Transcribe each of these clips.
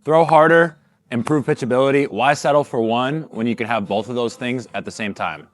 Throw harder, improve pitchability. Why settle for one when you can have both of those things at the same time?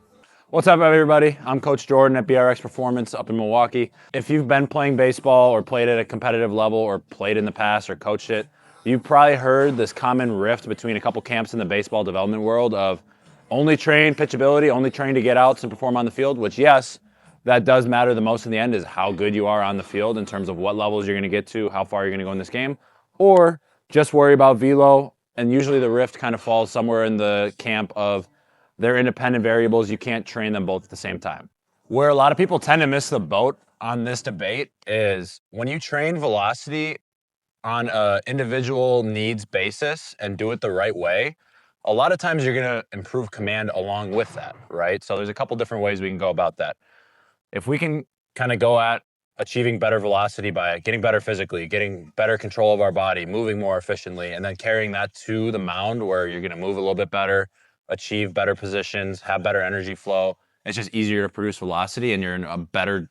What's up, everybody? I'm Coach Jordan at BRX Performance up in Milwaukee. If you've been playing baseball or played at a competitive level or played in the past or coached it, you've probably heard this common rift between a couple camps in the baseball development world of only train pitchability, only train to get outs and perform on the field, which yes, that does matter the most in the end is how good you are on the field in terms of what levels you're going to get to, how far you're going to go in this game, or just worry about velo. And usually the rift kind of falls somewhere in the camp of they're independent variables. You can't train them both at the same time. Where a lot of people tend to miss the boat on this debate is when you train velocity on an individual needs basis and do it the right way, a lot of times you're going to improve command along with that, right? So there's a couple different ways we can go about that. If we can kind of go at achieving better velocity by getting better physically, getting better control of our body, moving more efficiently, and then carrying that to the mound where you're going to move a little bit better, achieve better positions, have better energy flow. It's just easier to produce velocity and you're in a better,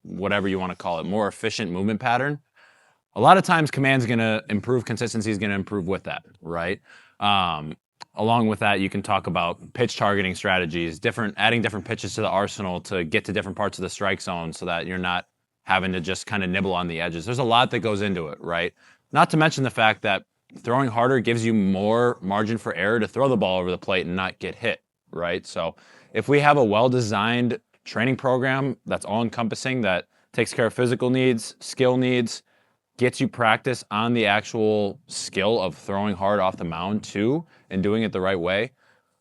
whatever you want to call it, more efficient movement pattern. A lot of times command's going to improve, consistency is going to improve with that, right? Along with that, you can talk about pitch targeting strategies, adding different pitches to the arsenal to get to different parts of the strike zone so that you're not having to just kind of nibble on the edges. There's a lot that goes into it, right? Not to mention the fact that throwing harder gives you more margin for error to throw the ball over the plate and not get hit, right? So if we have a well-designed training program that's all-encompassing, that takes care of physical needs, skill needs, gets you practice on the actual skill of throwing hard off the mound too, and doing it the right way,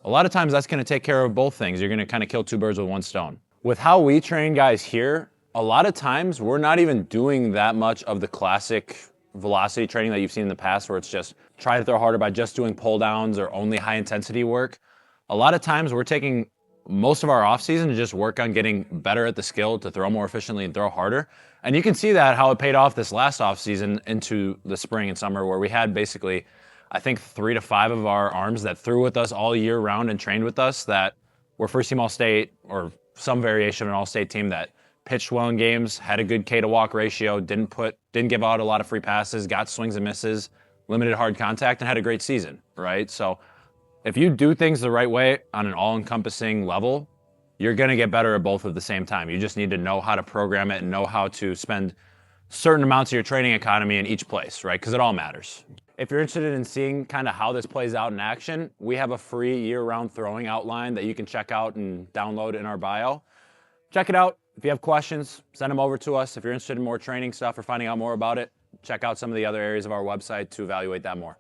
a lot of times that's going to take care of both things. You're going to kind of kill two birds with one stone. With how we train guys here, a lot of times we're not even doing that much of the classic velocity training that you've seen in the past where it's just try to throw harder by just doing pull downs or only high intensity work. A lot of times we're taking most of our off season to just work on getting better at the skill to throw more efficiently and throw harder. And you can see that how it paid off this last off season into the spring and summer where we had basically, I think 3 to 5 of our arms that threw with us all year round and trained with us that were first team All-State or some variation of an All-State team that pitched well in games, had a good K to walk ratio, didn't give out a lot of free passes, got swings and misses, limited hard contact, and had a great season, right? So if you do things the right way on an all-encompassing level, you're going to get better at both at the same time. You just need to know how to program it and know how to spend certain amounts of your training economy in each place, right? Because it all matters. If you're interested in seeing kind of how this plays out in action, we have a free year-round throwing outline that you can check out and download in our bio. Check it out. If you have questions, send them over to us. If you're interested in more training stuff or finding out more about it, check out some of the other areas of our website to evaluate that more.